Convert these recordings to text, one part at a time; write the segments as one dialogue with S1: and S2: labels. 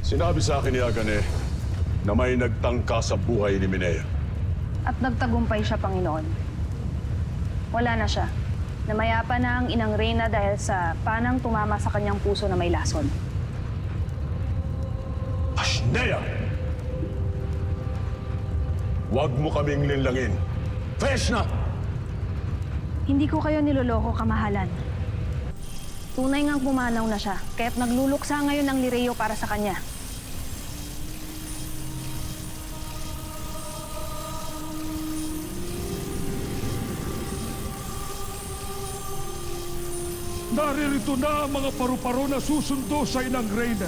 S1: Sinabi sa akin ni Agane na may nagtangka sa buhay ni Minea.
S2: At nagtagumpay siya, Panginoon. Wala na siya. Namayapa na ang inang Reyna dahil sa panang tumama sa kanyang puso na may lason.
S1: Ashnea! Huwag mo kaming linlangin. Fresh na!
S2: Hindi ko kayo niloloko, kamahalan. Tunay ngang pumanaw na siya, kaya't nagluluksa ngayon ang Lireo para sa kanya.
S3: Naririto na ang mga paru-paro na susundo sa inang Reyna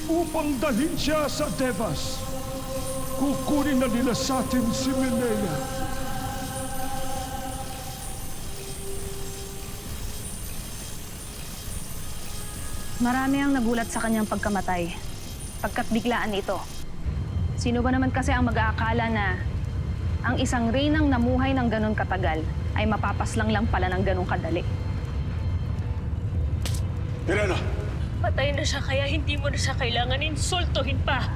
S3: upang dalhin siya sa Devas. Kukunin na nila sa atin si Minea.
S2: Marami ang nagulat sa kanyang pagkamatay, pagkat biglaan ito. Sino ba naman kasi ang mag-aakala na ang isang reynang namuhay ng ganun katagal ay mapapaslang lang pala ng ganun kadali?
S1: Irena!
S4: Patay na siya, kaya hindi mo na siya kailangan insultuhin pa.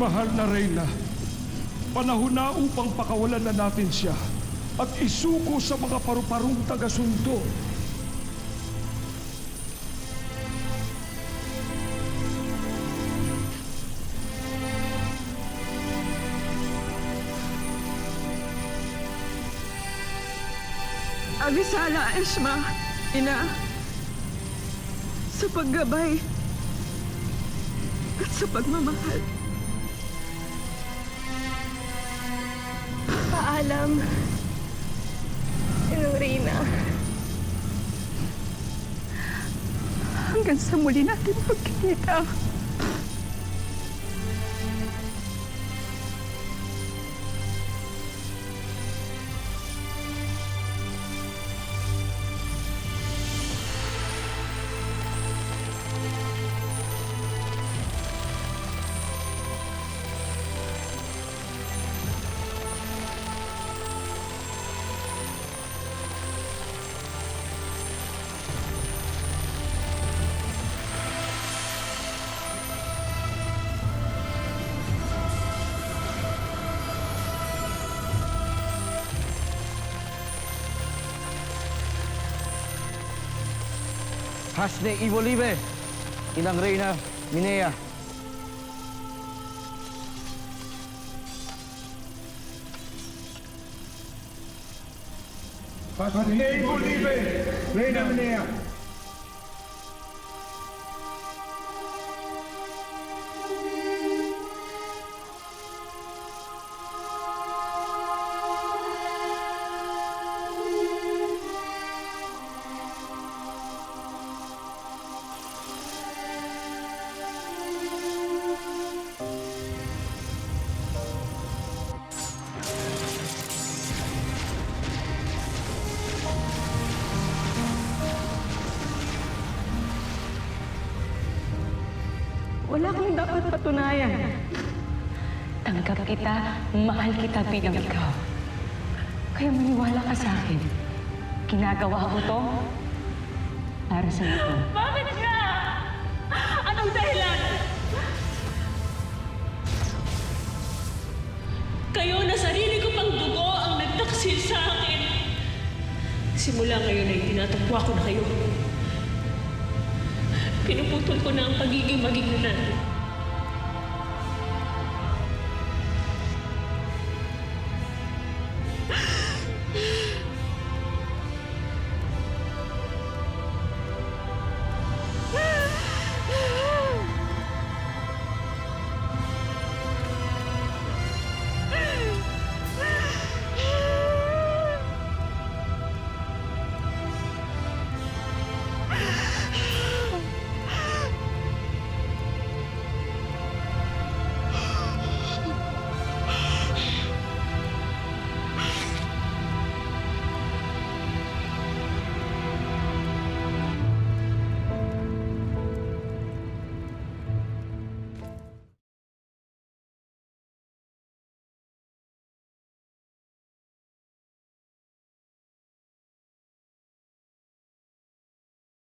S3: Mahal na Reyna, panahon na upang pakawalan na natin siya at isuko sa mga paru-parong taga-sundo.
S5: Abisala, Eshma, Ina, sa paggabay at sa pagmamahal.
S4: Paalam, Inang Reyna.
S5: Hanggang sa muli natin pagkikita.
S6: Hasne Ivolive, Inang Reyna, Minea.
S3: Hasne Ivolive, Reyna Minea.
S5: Wala kang dapat patunayan.
S7: Tanggap kita, mahal kita bilang ikaw. Kaya maniwala ka sa akin. Ginagawa ko to para sa iyo.
S4: Bakit nga? Anong dahilan? Kayo na sarili ko pang dugo ang nagtaksil sa akin. Simula ngayon ay tinatagwa ko na kayo. Pinuputol ko na ang pagiging maging natin.